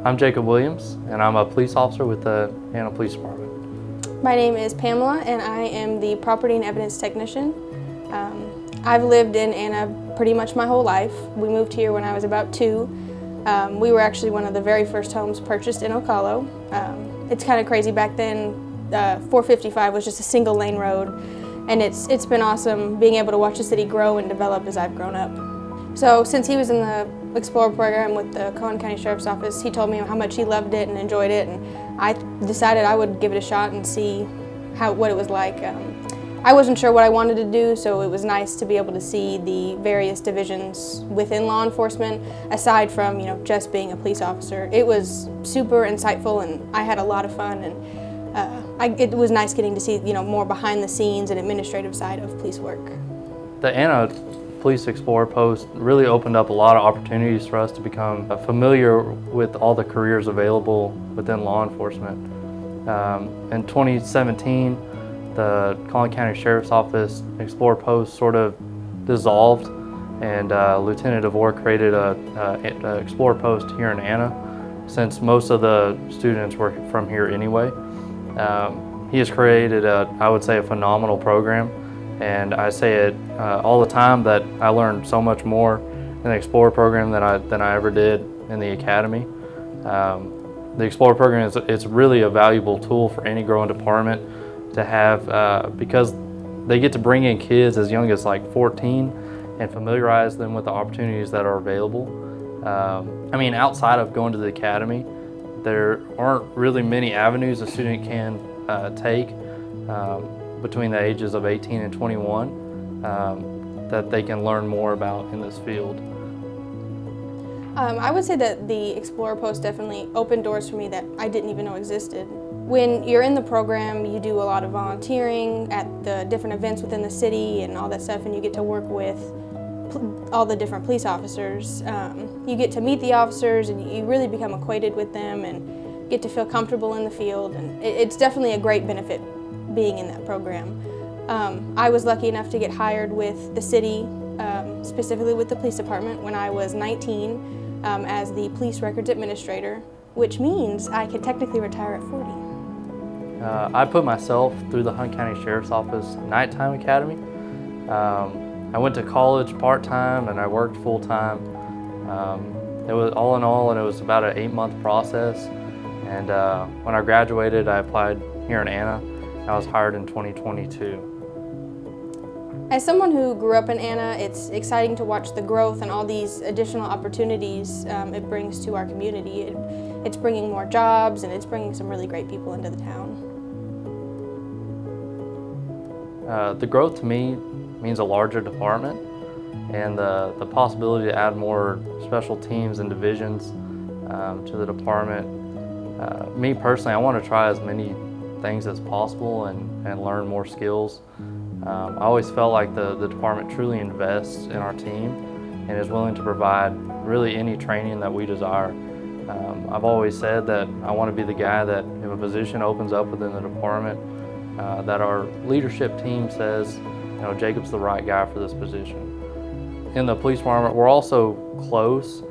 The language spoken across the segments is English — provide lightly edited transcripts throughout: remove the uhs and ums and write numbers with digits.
I'm Jacob Williams, and I'm a police officer with the Anna Police Department. My name is Pamela, and I am the property and evidence technician. I've lived in Anna pretty much my whole life. We moved here when I was about 2. We were actually one of the very first homes purchased in Ocala. It's kind of crazy back then. 455 was just a single lane road, and it's been awesome being able to watch the city grow and develop as I've grown up. So since he was in the Explorer program with the Cohen County Sheriff's Office, he told me how much he loved it and enjoyed it, and I decided I would give it a shot and see what it was like. I wasn't sure what I wanted to do, so it was nice to be able to see the various divisions within law enforcement, aside from just being a police officer. It was super insightful, and I had a lot of fun, and it was nice getting to see more behind the scenes and administrative side of police work. The Anna Police Explorer post really opened up a lot of opportunities for us to become familiar with all the careers available within law enforcement. In 2017, the Collin County Sheriff's Office Explorer post sort of dissolved, and Lieutenant DeVore created an Explorer post here in Anna, since most of the students were from here anyway. He has created I would say, a phenomenal program, and I say it all the time that I learned so much more in the Explorer program than I ever did in the academy. The Explorer program it's really a valuable tool for any growing department to have, because they get to bring in kids as young as like 14 and familiarize them with the opportunities that are available. I mean, outside of going to the academy, there aren't really many avenues a student can take between the ages of 18 and 21 that they can learn more about in this field. I would say that the Explorer post definitely opened doors for me that I didn't even know existed. When you're in the program, you do a lot of volunteering at the different events within the city and all that stuff, and you get to work with all the different police officers. You get to meet the officers, and you really become acquainted with them and get to feel comfortable in the field, and it's definitely a great benefit being in that program. I was lucky enough to get hired with the city, specifically with the police department, when I was 19 as the police records administrator, which means I could technically retire at 40. I put myself through the Hunt County Sheriff's Office Nighttime Academy. I went to college part-time and I worked full-time. It was all in all, and it was about an 8-month process. And when I graduated, I applied here in Anna. I was hired in 2022. As someone who grew up in Anna, it's exciting to watch the growth and all these additional opportunities it brings to our community. It's bringing more jobs, and it's bringing some really great people into the town. The growth to me means a larger department, and the possibility to add more special teams and divisions to the department. Me personally, I want to try as many things as possible and learn more skills. I always felt like the department truly invests in our team and is willing to provide really any training that we desire. I've always said that I want to be the guy that if a position opens up within the department, that our leadership team says, Jacob's the right guy for this position. In the police department, we're also close.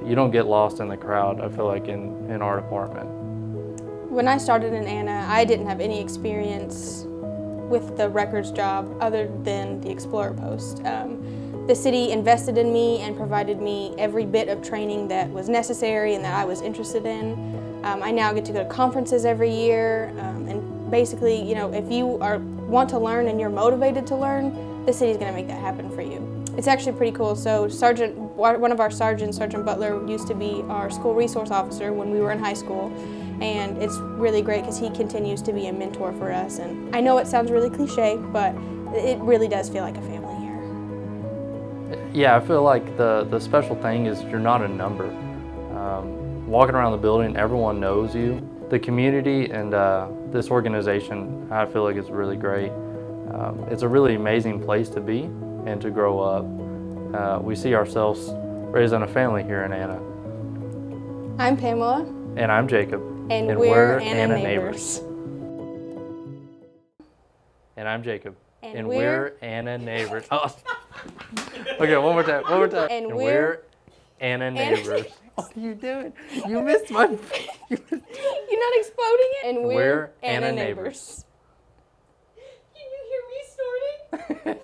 You don't get lost in the crowd, I feel like, in our department. When I started in Anna, I didn't have any experience with the records job other than the Explorer post. The city invested in me and provided me every bit of training that was necessary and that I was interested in. I now get to go to conferences every year, and basically, if you want to learn and you're motivated to learn, the city's going to make that happen for you. It's actually pretty cool. So one of our sergeants, Sergeant Butler, used to be our school resource officer when we were in high school. And it's really great because he continues to be a mentor for us. And I know it sounds really cliche, but it really does feel like a family here. Yeah, I feel like the special thing is you're not a number. Walking around the building, everyone knows you. The community and this organization, I feel like, is really great. It's a really amazing place to be and to grow up. We see ourselves raising a family here in Anna. I'm Pamela. And I'm Jacob. And we're Anna neighbors. And I'm Jacob. And we're Anna neighbors. Oh. Okay, one more time. And we're Anna neighbors. What are you doing? You missed my. You're not exploding it? And we're Anna neighbors. Can you hear me snorting?